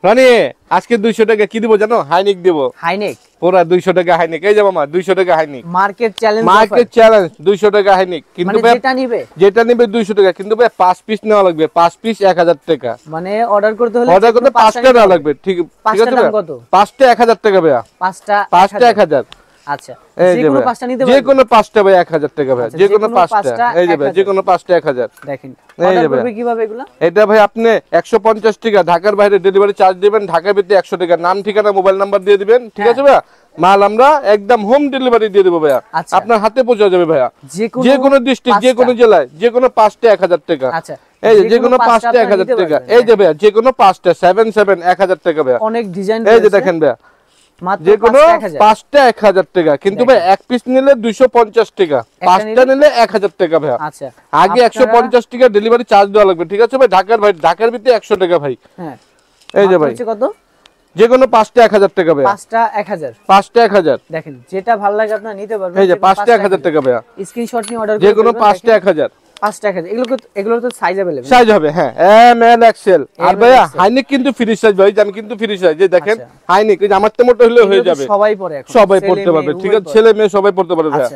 রানী আজকে 200 টাকা কি দিব জানো? হাইনিক দিব। হাইনেক পুরা 200 টাকা হাইনিক। এই যে মামা 200 টাকা high neck. Market challenge market challenge 200 টাকা হাইনিক। কিন্তু মানে যেটা নিবে 200 টাকা, কিন্তু ভাই 5 পিস নেওয়া লাগবে। 5 পিস 1000 টাকা। মানে অর্ডার করতে হলে 5টা নেওয়া লাগবে। ঠিক আছে ভাই? 5টা 1000 টাকা ভাই। 5টা 1000। আচ্ছা, যে কোনো 5টা নিতে পারবে? যে কোনো 5টা ভাই 1000 টাকা ভাই। যে কোনো 5টা। এই যে ভাই যে কোনো 5টা 1000। দেখেন অর্ডার করবে কিভাবে এগুলা? এটা ভাই আপনি 150 টাকা ঢাকার বাইরে ডেলিভারি চার্জ দিবেন, ঢাকার ভিতরে 100 টাকা। নাম ঠিকানা মোবাইল নাম্বার দিয়ে দিবেন, ঠিক আছে ভাই? মাল আমরা একদম হোম ডেলিভারি দিয়ে দেব ভাইয়া। আপনার হাতে পৌঁছে যাবে ভাইয়া। যে কোনো ডিস্ট্রিক্ট, যে কোনো জেলায়, যে কোনো 5টা 1000 টাকা। আচ্ছা, এই যে কোনো 5টা 1000 টাকা। এই যে ভাইয়া যে কোনো 5টা 77 1000 টাকা ভাইয়া। অনেক ডিজাইন এই যে দেখেন ভাইয়া যে কোনো 5টা 1000 টাকা, কিন্তু ভাই এক পিস নিলে 250 টাকা, 5টা নিলে 1000 টাকা ভাই। আচ্ছা, আগে 150 টাকা ডেলিভারি চার্জ দেওয়া লাগবে, ঠিক আছে ভাই? ঢাকার ভিতরে 100 টাকা ভাই। হ্যাঁ, এই যে ভাই কত? যে কোনো 5টা 1000 টাকা ভাই। 5টা 1000। 5টা 1000। দেখেন যেটা ভালো লাগে আপনি নিতে পারবেন। এই যে 5টা 1000 টাকা ভাই। স্ক্রিনশট নিয়ে অর্ডার করুন। যে কোনো 5টা 1000। 5টা 1000। এগুলো তো সাইজ अवेलेबल। সাইজ হবে হ্যাঁ, এম এল এক্সেল। আর ভাইয়া হাইনিক কিন্তু ফ্রি সাইজ ভাই, জানেন কিন্তু ফ্রি সাইজ। যে দেখেন হাইনিক, এই যে আমার তো মোটা হলে হয়ে যাবে। সবাই পরে এখন। সবাই পড়তে পারবে, ঠিক আছে? ছেলে মেয়ে সবাই পড়তে পারবে ভাইয়া।